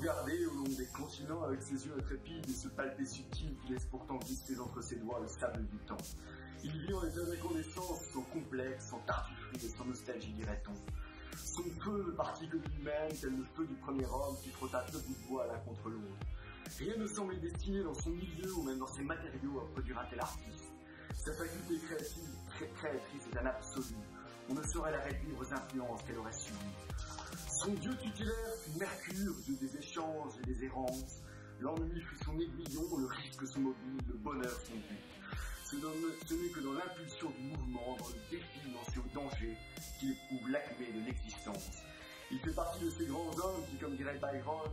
regarder au long des continents avec ses yeux intrépides et ce palpé subtil qui laisse pourtant glisser entre ses doigts le sable du temps. Il vit en état d'incandescence, sans complexe, sans tartufferie et sans nostalgie, dirait-on. Son feu partit de lui-même, tel le feu du premier homme qui frotta deux bouts de bois l'un contre l'autre. Rien ne semblait destiné dans son milieu ou même dans ses matériaux à produire un tel artiste. Sa faculté créatrice est un absolu. On ne saurait la réduire aux influences qu'elle aurait subies. Son dieu tutélaire fut Mercure, dieu des échanges et des errances. L'ennui fut son aiguillon, le risque son mobile, le bonheur son but. Ce n'est que dans l'impulsion du mouvement, dans le défi lancé au danger, qu'il éprouve l'acmé de l'existence. Il fait partie de ces grands hommes qui, comme dirait Byron,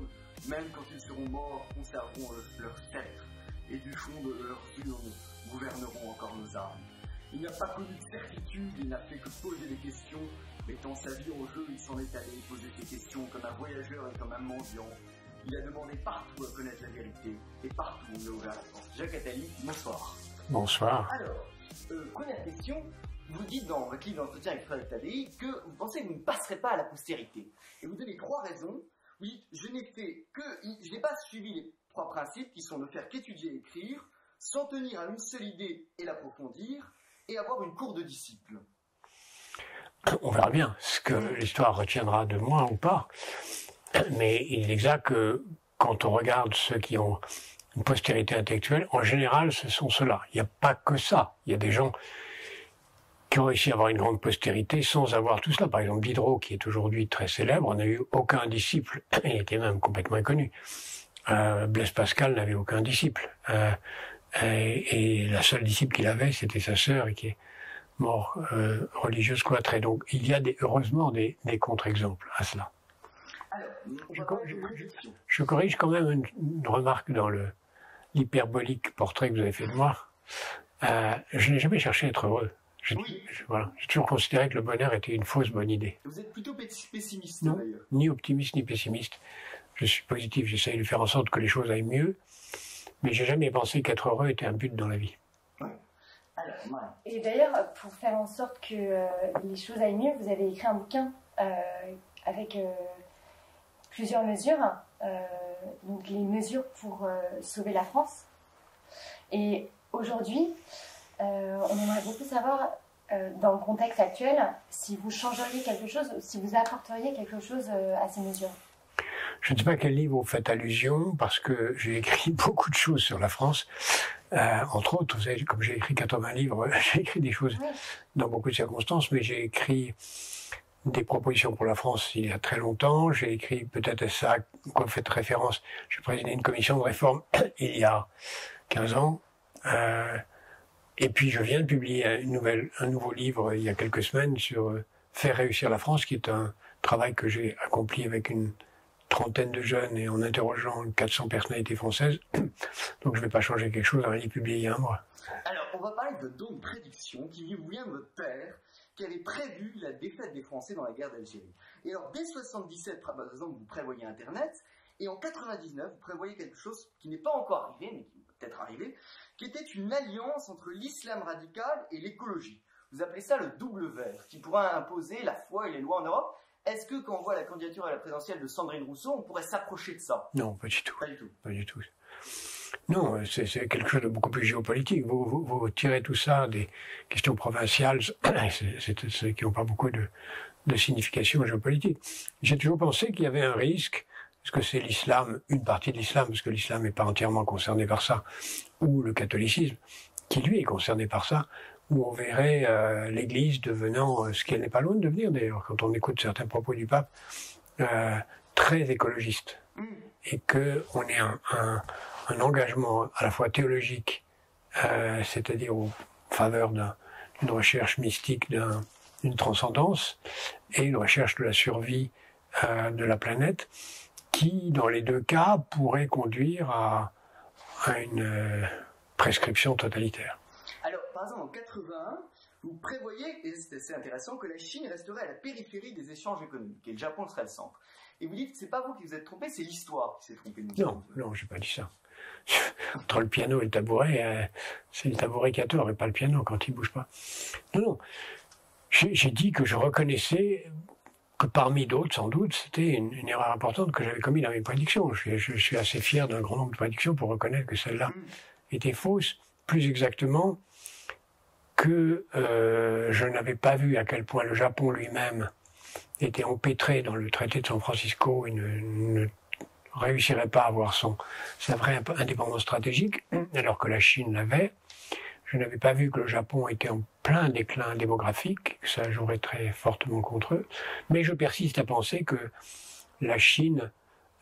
même quand ils seront morts, conserveront leur sceptre, et du fond de leurs urnes gouverneront encore nos âmes. Il n'a pas connu de certitude et n'a fait que poser des questions. Mettant sa vie en jeu, il s'en est allé poser ses questions comme un voyageur et comme un mendiant. Il a demandé partout à connaître la vérité, et partout on lui a ouvert la porte. Jacques Attali, bonsoir. Bonsoir. Alors, première question, vous dites dans votre livre d'entretien avec Frédéric Tadei que vous pensez que vous ne passerez pas à la postérité. Et vous donnez 3 raisons. Vous dites, je n'ai pas suivi les 3 principes qui sont de faire qu'étudier et écrire, s'en tenir à une seule idée et l'approfondir, et avoir une cour de disciples. On verra bien ce que l'histoire retiendra de moi ou pas. Mais il est exact que quand on regarde ceux qui ont une postérité intellectuelle, en général, ce sont ceux-là. Il n'y a pas que ça. Il y a des gens qui ont réussi à avoir une grande postérité sans avoir tout cela. Par exemple, Diderot, qui est aujourd'hui très célèbre, n'a eu aucun disciple. Il était même complètement inconnu. Blaise Pascal n'avait aucun disciple. Et la seule disciple qu'il avait, c'était sa sœur, qui est morte religieuse cloîtrée. Donc, il y a heureusement des contre-exemples à cela. Alors, je corrige quand même une remarque dans l'hyperbolique portrait que vous avez fait de moi. Je n'ai jamais cherché à être heureux. J'ai toujours considéré que le bonheur était une fausse bonne idée. Vous êtes plutôt pessimiste, non, d'ailleurs. Ni optimiste ni pessimiste. Je suis positif, j'essaye de faire en sorte que les choses aillent mieux, mais j'ai jamais pensé qu'être heureux était un but dans la vie. Oui. Alors, et d'ailleurs, pour faire en sorte que les choses aillent mieux, vous avez écrit un bouquin avec plusieurs mesures, donc les mesures pour sauver la France. Et aujourd'hui, on aimerait beaucoup savoir, dans le contexte actuel, si vous changeriez quelque chose, si vous apporteriez quelque chose à ces mesures. Je ne sais pas à quel livre vous faites allusion, parce que j'ai écrit beaucoup de choses sur la France. Entre autres, vous savez, comme j'ai écrit 80 livres, j'ai écrit des choses dans beaucoup de circonstances, mais j'ai écrit des propositions pour la France il y a très longtemps. J'ai écrit peut-être ça, quoi vous faites référence. J'ai présidé une commission de réforme il y a 15 ans. Et puis je viens de publier un nouveau livre il y a quelques semaines sur faire réussir la France, qui est un travail que j'ai accompli avec une trentaine de jeunes et en interrogeant 400 personnalités françaises. Donc je ne vais pas changer quelque chose, un livre publié il y a un mois. Alors, on va parler de don de prédiction qui vous vient de votre père, qui avait prévu la défaite des Français dans la guerre d'Algérie. Et alors, dès 77, par exemple, vous prévoyez Internet, et en 99, vous prévoyez quelque chose qui n'est pas encore arrivé, mais qui peut peut-être arriver, qui était une alliance entre l'islam radical et l'écologie. Vous appelez ça le double vert, qui pourrait imposer la foi et les lois en Europe. Est-ce que quand on voit la candidature à la présidentielle de Sandrine Rousseau, on pourrait s'approcher de ça? Non, pas du tout. Pas du tout. Pas du tout. Non, c'est quelque chose de beaucoup plus géopolitique. Vous tirez tout ça des questions provinciales, c'est qui n'ont pas beaucoup de signification géopolitique. J'ai toujours pensé qu'il y avait un risque, parce que c'est l'islam, une partie de l'islam, parce que l'islam n'est pas entièrement concerné par ça, ou le catholicisme, qui lui est concerné par ça, où on verrait l'Église devenant, ce qu'elle n'est pas loin de devenir d'ailleurs, quand on écoute certains propos du pape, très écologiste. Et qu'on ait un engagement à la fois théologique, c'est-à-dire en faveur d'une recherche mystique, d'une transcendance, et une recherche de la survie de la planète, qui, dans les deux cas, pourrait conduire à une prescription totalitaire. Alors, par exemple, en 81, vous prévoyez, et c'est assez intéressant, que la Chine resterait à la périphérie des échanges économiques, et le Japon serait le centre. Et vous dites que c'est pas vous qui vous êtes trompé, c'est l'histoire qui s'est trompée. Non, j'ai pas dit ça. Entre le piano et le tabouret, c'est le tabouret qui a tort et pas le piano quand il bouge pas. Non. J'ai dit que je reconnaissais que parmi d'autres, sans doute, c'était une erreur importante que j'avais commise dans mes prédictions. Je suis assez fier d'un grand nombre de prédictions pour reconnaître que celle-là était fausse. Plus exactement, que je n'avais pas vu à quel point le Japon lui-même était empêtré dans le traité de San Francisco et ne réussirait pas à avoir sa vraie indépendance stratégique, alors que la Chine l'avait. Je n'avais pas vu que le Japon était en plein déclin démographique, que ça jouerait très fortement contre eux, mais je persiste à penser que la Chine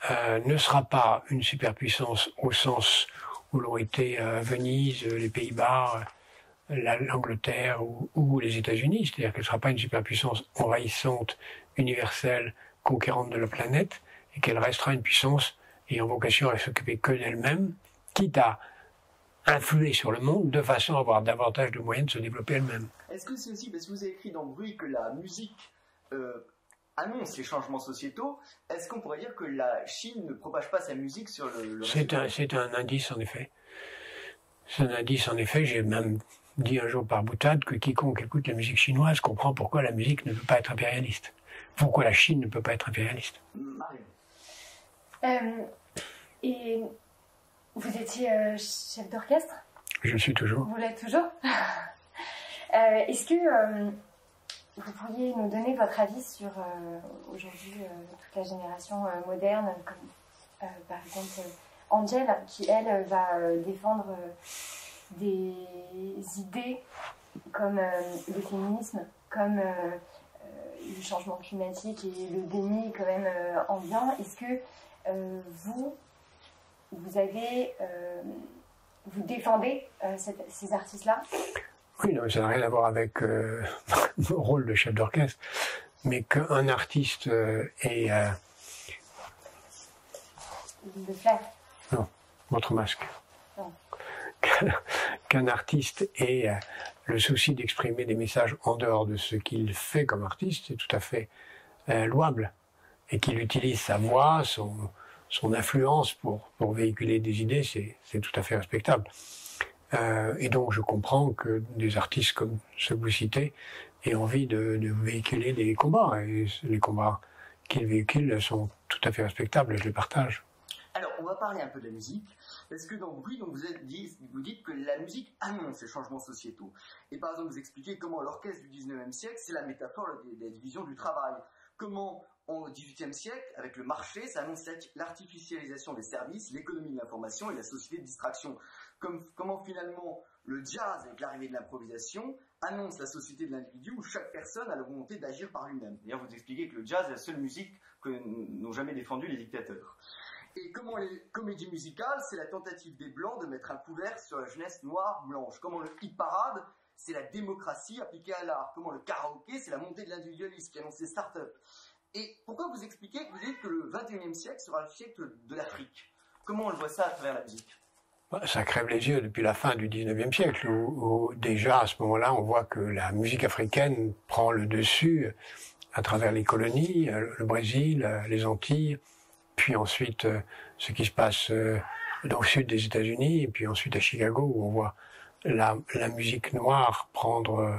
ne sera pas une superpuissance au sens où l'ont été Venise, les Pays-Bas, l'Angleterre ou les États-Unis, c'est-à-dire qu'elle ne sera pas une superpuissance envahissante, universelle, conquérante de la planète, et qu'elle restera une puissance ayant vocation à s'occuper que d'elle-même, quitte à influer sur le monde de façon à avoir davantage de moyens de se développer elle-même. Est-ce que c'est aussi parce que vous avez écrit dans Bruit que la musique annonce les changements sociétaux? Est-ce qu'on pourrait dire que la Chine ne propage pas sa musique sur le C'est un indice en effet. C'est un indice en effet. J'ai même dit un jour par boutade que quiconque écoute la musique chinoise comprend pourquoi la musique ne peut pas être impérialiste. Pourquoi la Chine ne peut pas être impérialiste. Et vous étiez chef d'orchestre? Je le suis toujours. Vous l'êtes toujours? Est-ce que vous pourriez nous donner votre avis sur aujourd'hui toute la génération moderne, comme par exemple Angèle, qui elle va défendre des idées comme le féminisme, comme le changement climatique et le déni quand même ambiant. Est-ce que vous défendez ces artistes-là? Oui, non, ça n'a rien à voir avec mon rôle de chef d'orchestre, mais qu'un artiste ait... Le flair. Non, votre masque. Non. Qu'un artiste ait le souci d'exprimer des messages en dehors de ce qu'il fait comme artiste, c'est tout à fait louable. Et qu'il utilise sa voix, son influence pour véhiculer des idées, c'est tout à fait respectable. Et donc je comprends que des artistes comme ceux que vous citez aient envie de véhiculer des combats. Et les combats qu'ils véhiculent sont tout à fait respectables et je les partage. Alors, on va parler un peu de la musique, parce que dans Bruit, donc vous dites que la musique annonce les changements sociétaux. Et par exemple, vous expliquez comment l'orchestre du 19e siècle, c'est la métaphore de la division du travail. Comment, au XVIIIe siècle, avec le marché, ça annonce l'artificialisation des services, l'économie de l'information et la société de distraction. Comment finalement, le jazz, avec l'arrivée de l'improvisation, annonce la société de l'individu où chaque personne a la volonté d'agir par lui-même. D'ailleurs, vous expliquez que le jazz est la seule musique que n'ont jamais défendue les dictateurs. Et comment les comédies musicales, c'est la tentative des Blancs de mettre un couvert sur la jeunesse noire blanche. Comment le hit-parade, c'est la démocratie appliquée à l'art. Comment le karaoké, c'est la montée de l'individualisme qui annonce les start-up. Et pourquoi vous expliquez que vous dites que le 21e siècle sera le siècle de l'Afrique? Comment on le voit ça à travers la musique? Ça crève les yeux depuis la fin du 19e siècle, où déjà à ce moment-là, on voit que la musique africaine prend le dessus à travers les colonies, le Brésil, les Antilles, puis ensuite ce qui se passe dans le sud des États-Unis, et puis ensuite à Chicago, où on voit la musique noire prendre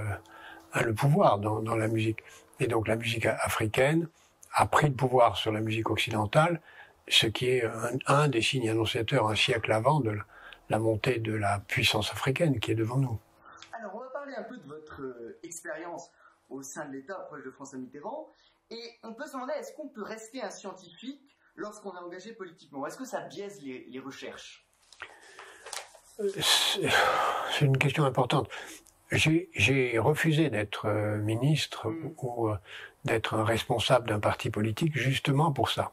le pouvoir dans la musique. Et donc la musique africaine a pris le pouvoir sur la musique occidentale, ce qui est un des signes annonciateurs un siècle avant de la montée de la puissance africaine qui est devant nous. Alors on va parler un peu de votre expérience au sein de l'État proche de François Mitterrand, et on peut se demander, est-ce qu'on peut rester un scientifique lorsqu'on est engagé politiquement? Est-ce que ça biaise les recherches? C'est une question importante. J'ai refusé d'être ministre ou d'être un responsable d'un parti politique justement pour ça.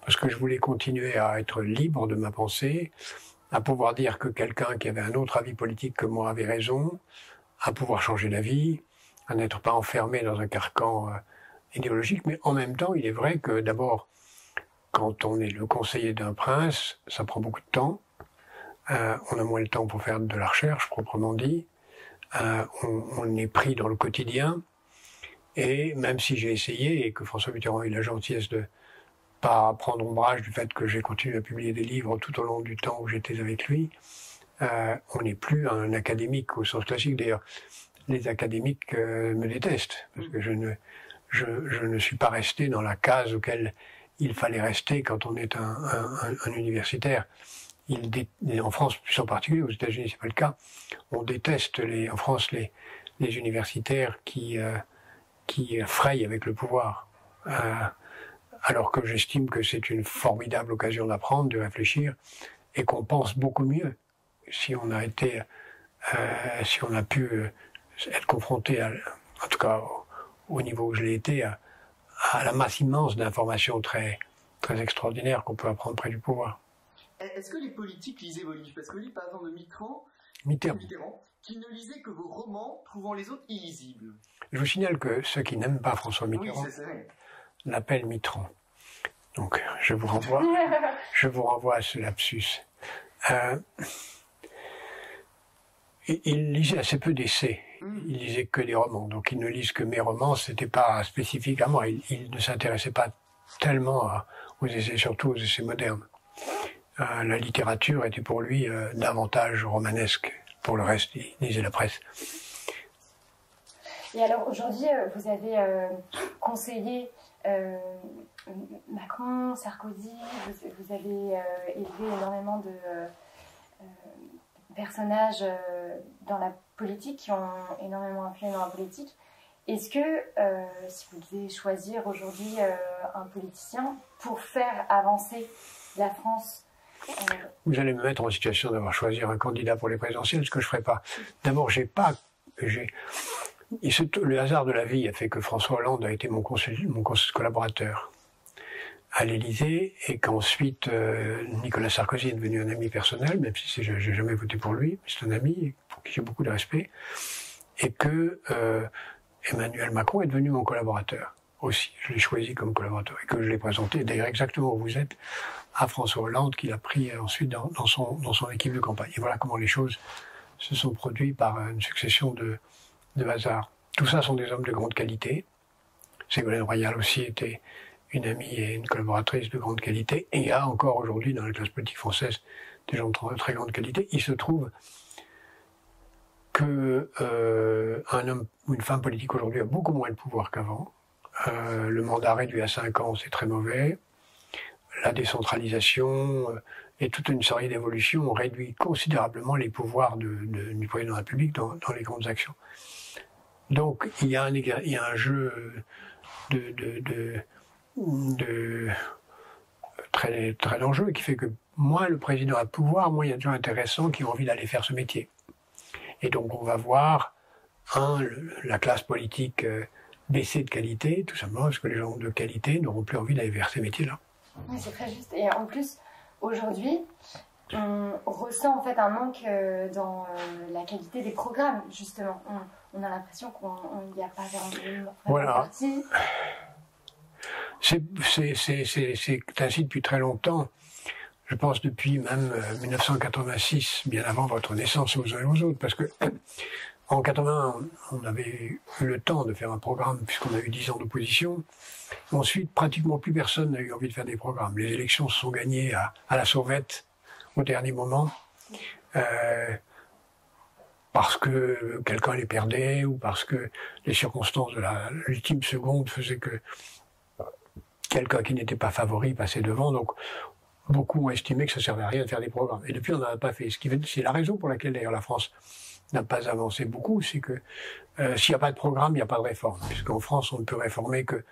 Parce que je voulais continuer à être libre de ma pensée, à pouvoir dire que quelqu'un qui avait un autre avis politique que moi avait raison, à pouvoir changer d'avis, à n'être pas enfermé dans un carcan idéologique. Mais en même temps, il est vrai que d'abord, quand on est le conseiller d'un prince, ça prend beaucoup de temps. On a moins le temps pour faire de la recherche, proprement dit. On est pris dans le quotidien. Et même si j'ai essayé, et que François Mitterrand a eu la gentillesse de pas prendre ombrage du fait que j'ai continué à publier des livres tout au long du temps où j'étais avec lui, on n'est plus un académique au sens classique. D'ailleurs, les académiques me détestent, parce que je je ne suis pas resté dans la case auquel il fallait rester quand on est un universitaire. En France, plus en particulier, aux États-Unis, c'est pas le cas. On déteste en France les universitaires qui frayent avec le pouvoir. Alors que j'estime que c'est une formidable occasion d'apprendre, de réfléchir, et qu'on pense beaucoup mieux si on a pu être confronté, en tout cas au niveau où je l'ai été, à la masse immense d'informations très, très extraordinaires qu'on peut apprendre près du pouvoir. Est-ce que les politiques lisaient vos livres? Parce que le livre, par exemple, de Mitterrand, qui ne lisait que vos romans, trouvant les autres illisibles. Je vous signale que ceux qui n'aiment pas François Mitterrand l'appellent Mitterrand. Donc, je vous renvoie à ce lapsus. Il lisait assez peu d'essais. Il lisait que des romans. Donc, il ne lise que mes romans. C'était pas spécifique à moi. Il ne s'intéressait pas tellement aux essais, surtout aux essais modernes. La littérature était pour lui davantage romanesque. Pour le reste, il lisait la presse. Et alors aujourd'hui, vous avez conseillé Macron, Sarkozy, vous avez élevé énormément de personnages dans la politique qui ont énormément influé dans la politique. Est-ce que, si vous devez choisir aujourd'hui un politicien pour faire avancer la France, vous allez me mettre en situation d'avoir choisi un candidat pour les présidentielles, ce que je ne ferai pas. D'abord, le hasard de la vie a fait que François Hollande a été mon collaborateur à l'Élysée et qu'ensuite Nicolas Sarkozy est devenu un ami personnel, même si je n'ai jamais voté pour lui, c'est un ami pour qui j'ai beaucoup de respect, et que Emmanuel Macron est devenu mon collaborateur aussi. Je l'ai choisi comme collaborateur et que je l'ai présenté, d'ailleurs exactement où vous êtes, à François Hollande, qu'il a pris ensuite dans son équipe de campagne. Et voilà comment les choses se sont produites par une succession de hasards. Tout ça sont des hommes de grande qualité. Ségolène Royal aussi était une amie et une collaboratrice de grande qualité. Et il y a encore aujourd'hui dans la classe politique française des gens de très grande qualité. Il se trouve que un homme ou une femme politique aujourd'hui a beaucoup moins de pouvoir qu'avant. Le mandat réduit à 5 ans, c'est très mauvais. La décentralisation et toute une série d'évolutions ont réduit considérablement les pouvoirs du président de la République dans les grandes actions. Donc il y a un jeu très, très dangereux qui fait que moins le président a de pouvoir, moins il y a de gens intéressants qui ont envie d'aller faire ce métier. Et donc on va voir la classe politique baisser de qualité, tout simplement parce que les gens de qualité n'auront plus envie d'aller vers ces métiers-là. Oui, c'est très juste. Et en plus, aujourd'hui, on ressent en fait un manque dans la qualité des programmes, justement. On a l'impression qu'il n'y a pas vraiment voilà. parti. C'est ainsi depuis très longtemps. Je pense depuis même 1986, bien avant votre naissance aux uns et aux autres, parce que en 80, on avait eu le temps de faire un programme puisqu'on a eu 10 ans d'opposition. Ensuite, pratiquement plus personne n'a eu envie de faire des programmes. Les élections se sont gagnées à la sauvette au dernier moment, parce que quelqu'un les perdait ou parce que les circonstances de l'ultime seconde faisaient que quelqu'un qui n'était pas favori passait devant. Donc, beaucoup ont estimé que ça ne servait à rien de faire des programmes. Et depuis, on n'en a pas fait. C'est la raison pour laquelle, d'ailleurs, la France n'a pas avancé beaucoup, c'est que s'il n'y a pas de programme, il n'y a pas de réforme. Puisqu'en France, on ne peut réformer que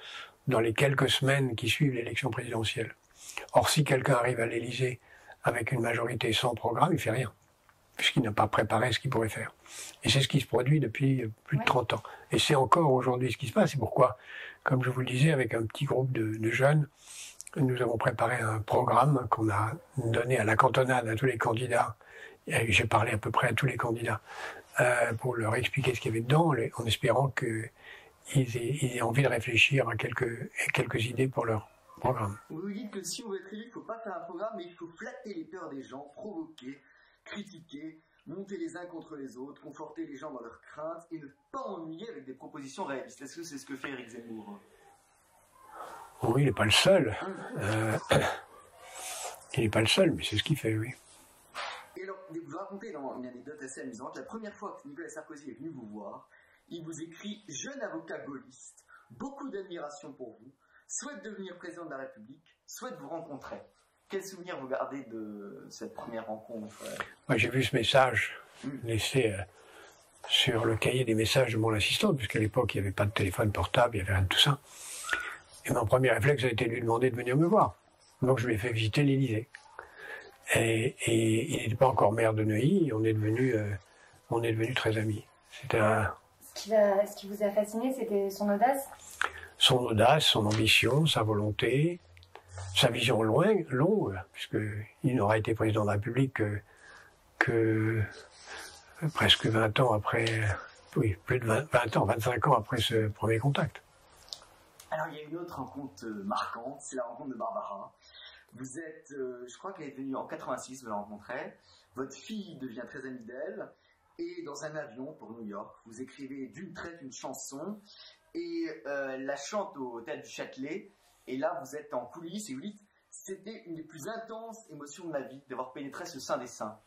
dans les quelques semaines qui suivent l'élection présidentielle. Or, si quelqu'un arrive à l'Élysée avec une majorité sans programme, il ne fait rien, puisqu'il n'a pas préparé ce qu'il pourrait faire. Et c'est ce qui se produit depuis plus de 30 ans. Et c'est encore aujourd'hui ce qui se passe. C'est pourquoi, comme je vous le disais, avec un petit groupe de jeunes, nous avons préparé un programme qu'on a donné à la cantonade, à tous les candidats. J'ai parlé à peu près à tous les candidats pour leur expliquer ce qu'il y avait dedans, en espérant qu'ils aient envie de réfléchir à quelques idées pour leur programme. Vous dites que si on veut être élu, il ne faut pas faire un programme, mais il faut flatter les peurs des gens, provoquer, critiquer, monter les uns contre les autres, conforter les gens dans leurs craintes et ne pas ennuyer avec des propositions réalistes. Est-ce que c'est ce que fait Éric Zemmour? Oui, il n'est pas le seul. Il n'est pas le seul, mais c'est ce qu'il fait, oui. Et alors, vous racontez dans une anecdote assez amusante, la première fois que Nicolas Sarkozy est venu vous voir, il vous écrit « Jeune avocat gaulliste ». beaucoup d'admiration pour vous, souhaite devenir président de la République, souhaite vous rencontrer. Quel souvenir vous gardez de cette première rencontre? Moi, j'ai vu ce message laissé sur le cahier des messages de mon assistante, puisqu'à l'époque, il n'y avait pas de téléphone portable, il n'y avait rien de tout ça. Et mon premier réflexe a été de lui demander de venir me voir. Donc, je lui ai fait visiter l'Élysée. Et il n'était pas encore maire de Neuilly, on est devenus très amis. C'était Ce qui vous a fasciné, c'était son audace? Son audace, son ambition, sa volonté, sa vision longue, puisqu'il n'aura été président de la République que presque 20 ans après, oui, plus de 20 ans, 25 ans après ce premier contact. Alors, il y a une autre rencontre marquante, c'est la rencontre de Barbara. Vous êtes, je crois qu'elle est venue en 86, vous la rencontrez. Votre fille devient très amie d'elle. Et dans un avion pour New York, vous écrivez d'une traite une chanson et la chante au Théâtre du Châtelet. Et là, vous êtes en coulisses et vous dites c'était une des plus intenses émotions de ma vie d'avoir pénétré ce sein des saints.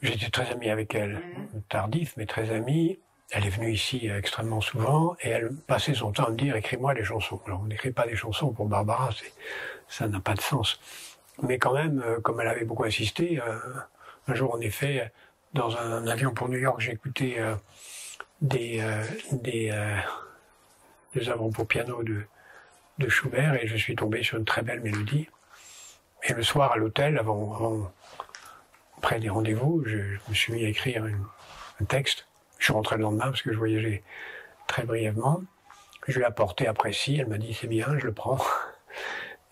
J'étais très ami avec elle, tardif, mais très ami. Elle est venue ici extrêmement souvent et elle passait son temps à me dire écris-moi des chansons. Alors on n'écrit pas des chansons pour Barbara, ça n'a pas de sens. Mais quand même, comme elle avait beaucoup insisté, un jour en effet, dans un avion pour New York, j'ai écouté des œuvres pour piano de Schubert et je suis tombé sur une très belle mélodie. Et le soir à l'hôtel, après des rendez-vous, je me suis mis à écrire un texte. Je suis rentré le lendemain parce que je voyageais très brièvement. Je lui ai apporté après si, elle m'a dit c'est bien, je le prends.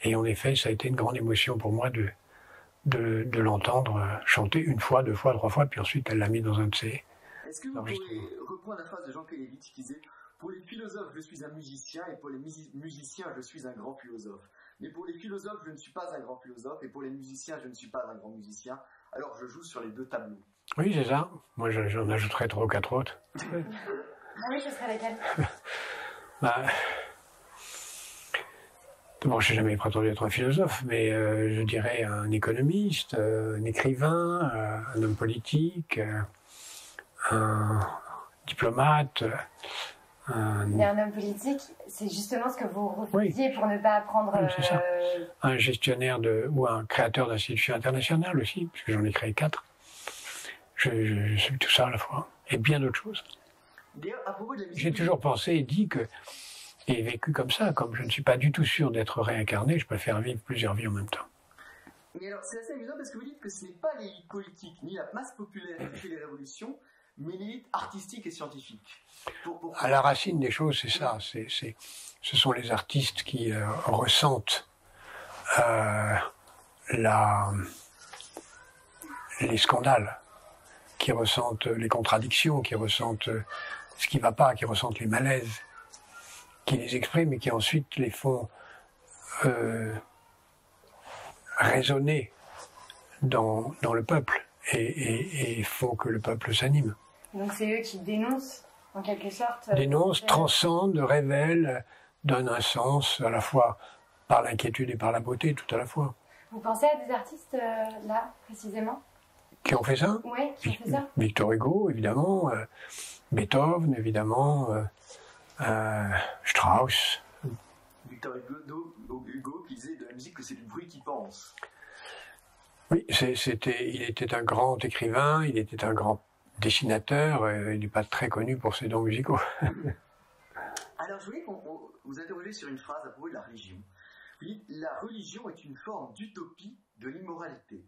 Et en effet, ça a été une grande émotion pour moi de l'entendre chanter une fois, deux fois, trois fois, puis ensuite elle l'a mis dans un de ses Est-ce que vous pouvez reprendre la phrase de Jean Kelevitch qui disait « Pour les philosophes, je suis un musicien, et pour les musiciens, je suis un grand philosophe. Mais pour les philosophes, je ne suis pas un grand philosophe, et pour les musiciens, je ne suis pas un grand musicien. Alors je joue sur les deux tableaux. » Oui, c'est ça. Moi, j'en ajouterais 3 ou 4 autres. Ah oui, ce serait lesquels? Bon, je n'ai jamais prétendu être un philosophe, mais je dirais un économiste, un écrivain, un homme politique, un diplomate. Mais un homme politique, c'est justement ce que vous refusiez pour ne pas apprendre... Oui, c'est ça. Un gestionnaire ou un créateur d'institutions internationales aussi, puisque j'en ai créé 4. Je suis tout ça à la fois, et bien d'autres choses. D'ailleurs, à propos de la musique... J'ai toujours pensé et dit que, et vécu comme ça, comme je ne suis pas du tout sûr d'être réincarné, je préfère vivre plusieurs vies en même temps. Mais alors, c'est assez amusant parce que vous dites que ce n'est pas l'élite politique, ni la masse populaire qui fait les révolutions, mais l'élite artistique et scientifique. À la racine des choses, c'est ça. Ce sont les artistes qui ressentent les scandales, qui ressentent les contradictions, qui ressentent ce qui ne va pas, qui ressentent les malaises, qui les expriment et qui ensuite les font résonner dans le peuple et font que le peuple s'anime. Donc c'est eux qui dénoncent, en quelque sorte. Dénoncent, transcendent, révèlent, donnent un sens à la fois par l'inquiétude et par la beauté, tout à la fois. Vous pensez à des artistes, là, précisément? Qui ont fait ça? Oui, qui ont fait ça. Victor Hugo, évidemment, Beethoven, évidemment, Strauss. Victor Hugo qui disait de la musique que c'est du bruit qui pense. Oui, il était un grand écrivain, il était un grand dessinateur, il n'est pas très connu pour ses dons musicaux. Alors je voulais vous interroger sur une phrase à propos de la religion. Vous dites, la religion est une forme d'utopie de l'immoralité.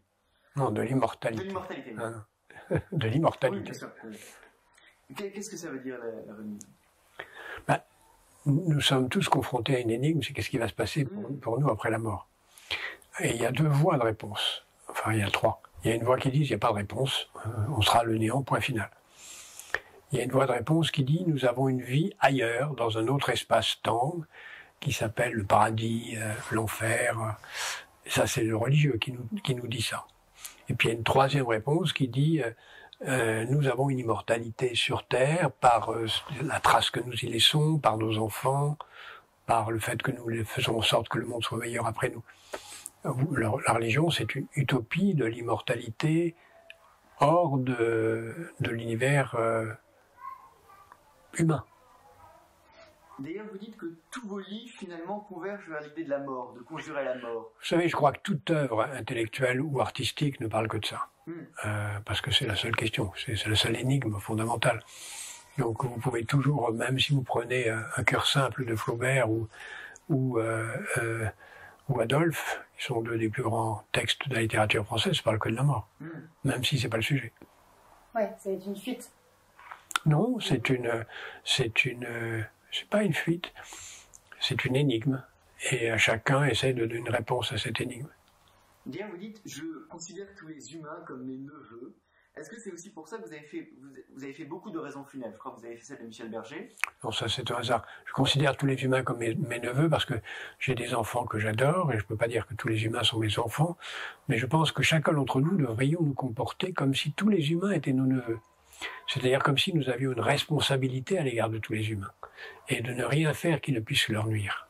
Non, de l'immortalité. De l'immortalité. De l'immortalité. Oui, qu'est-ce que ça veut dire la religion? Nous sommes tous confrontés à une énigme, c'est qu'est-ce qui va se passer pour nous après la mort. Et il y a 2 voies de réponse. Enfin, il y a 3. Il y a une voie qui dit, il n'y a pas de réponse, on sera le néant, point final. Il y a une voie de réponse qui dit, nous avons une vie ailleurs, dans un autre espace-temps, qui s'appelle le paradis, l'enfer. Ça, c'est le religieux qui nous dit ça. Et puis il y a une 3e réponse qui dit nous avons une immortalité sur Terre par la trace que nous y laissons, par nos enfants, par le fait que nous faisons en sorte que le monde soit meilleur après nous. La religion, c'est une utopie de l'immortalité hors de l'univers humain. D'ailleurs, vous dites que tous vos livres, finalement, convergent vers l'idée de la mort, de conjurer la mort. Vous savez, je crois que toute œuvre intellectuelle ou artistique ne parle que de ça. Parce que c'est la seule question, c'est la seule énigme fondamentale. Donc vous pouvez toujours, même si vous prenez un cœur simple de Flaubert ou Adolphe, qui sont deux des plus grands textes de la littérature française, ça parle que de la mort, même si c'est pas le sujet. Ouais, c'est une fuite. Non, c'est pas une fuite, c'est une énigme. Et chacun essaie de donner une réponse à cette énigme. Bien, vous dites, je considère tous les humains comme mes neveux. Est-ce que c'est aussi pour ça que vous avez fait beaucoup de raisons funèbres? Je crois que vous avez fait celle de Michel Berger. Non, ça c'est un hasard. Je considère tous les humains comme mes neveux parce que j'ai des enfants que j'adore et je ne peux pas dire que tous les humains sont mes enfants, mais je pense que chacun d'entre nous devrions nous comporter comme si tous les humains étaient nos neveux. C'est-à-dire comme si nous avions une responsabilité à l'égard de tous les humains et de ne rien faire qui ne puisse leur nuire.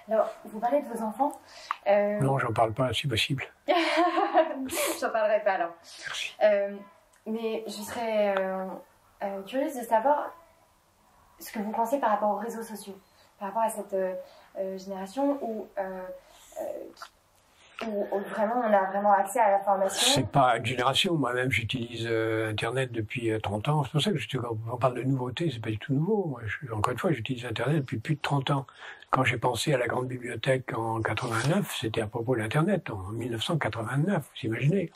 Alors, vous parlez de vos enfants Non, j'en parle pas, si possible. J'en parlerai pas alors. Merci. Mais je serais curieuse de savoir ce que vous pensez par rapport aux réseaux sociaux, par rapport à cette génération où vraiment on a vraiment accès à l'information. C'est pas une génération, moi-même j'utilise Internet depuis 30 ans, c'est pour ça que quand on parle de nouveauté, c'est pas du tout nouveau. Moi, encore une fois, j'utilise Internet depuis plus de 30 ans. Quand j'ai pensé à la grande bibliothèque en 89, c'était à propos d'Internet, en 1989, vous imaginez,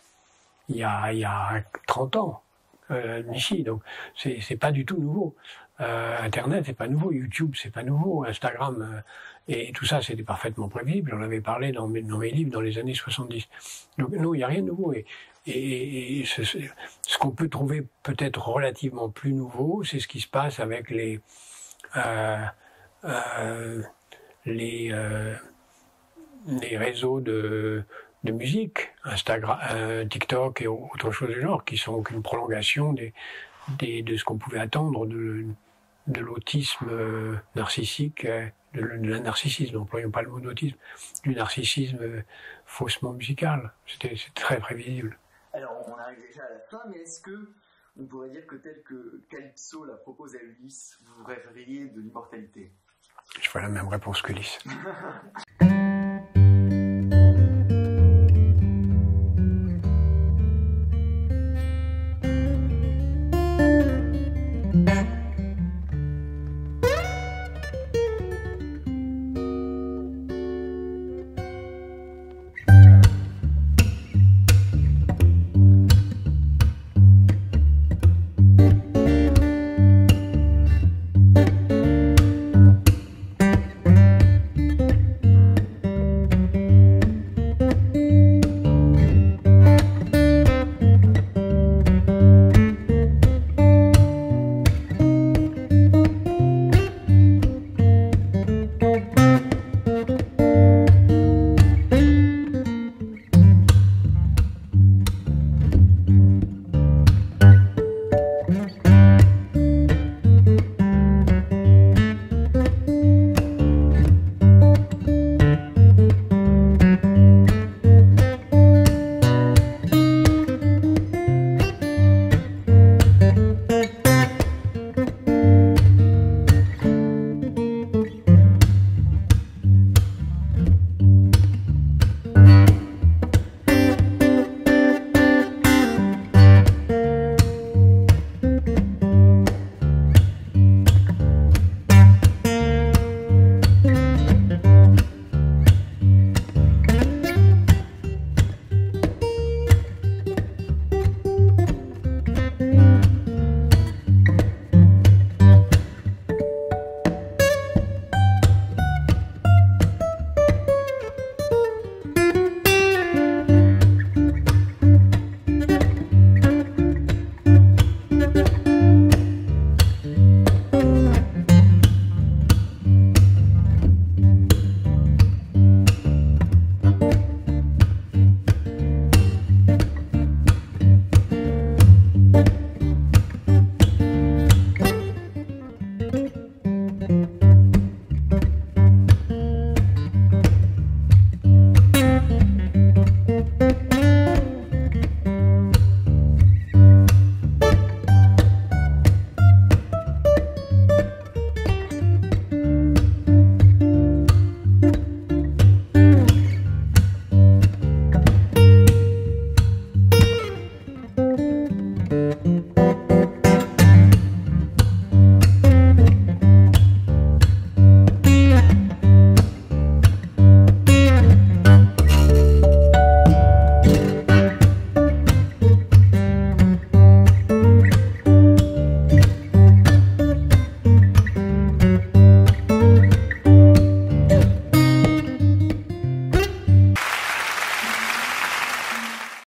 il y a 30 ans d'ici, donc c'est pas du tout nouveau. Internet c'est pas nouveau, YouTube c'est pas nouveau, Instagram et tout ça c'était parfaitement prévisible, j'en avais parlé dans mes livres dans les années 70. Donc non, il n'y a rien de nouveau et ce qu'on peut trouver peut-être relativement plus nouveau, c'est ce qui se passe avec les réseaux de musique, Instagram, TikTok et autres choses du genre, qui sont qu'une prolongation de ce qu'on pouvait attendre de l'autisme narcissique, de la narcissisme, n'employons pas le mot d'autisme, du narcissisme faussement musical. C'est très prévisible. Alors, on arrive déjà à la fin, mais est-ce que on pourrait dire que tel que Calypso la propose à Ulysse, vous rêveriez de l'immortalité? Je ferai la même réponse qu'Ulysse.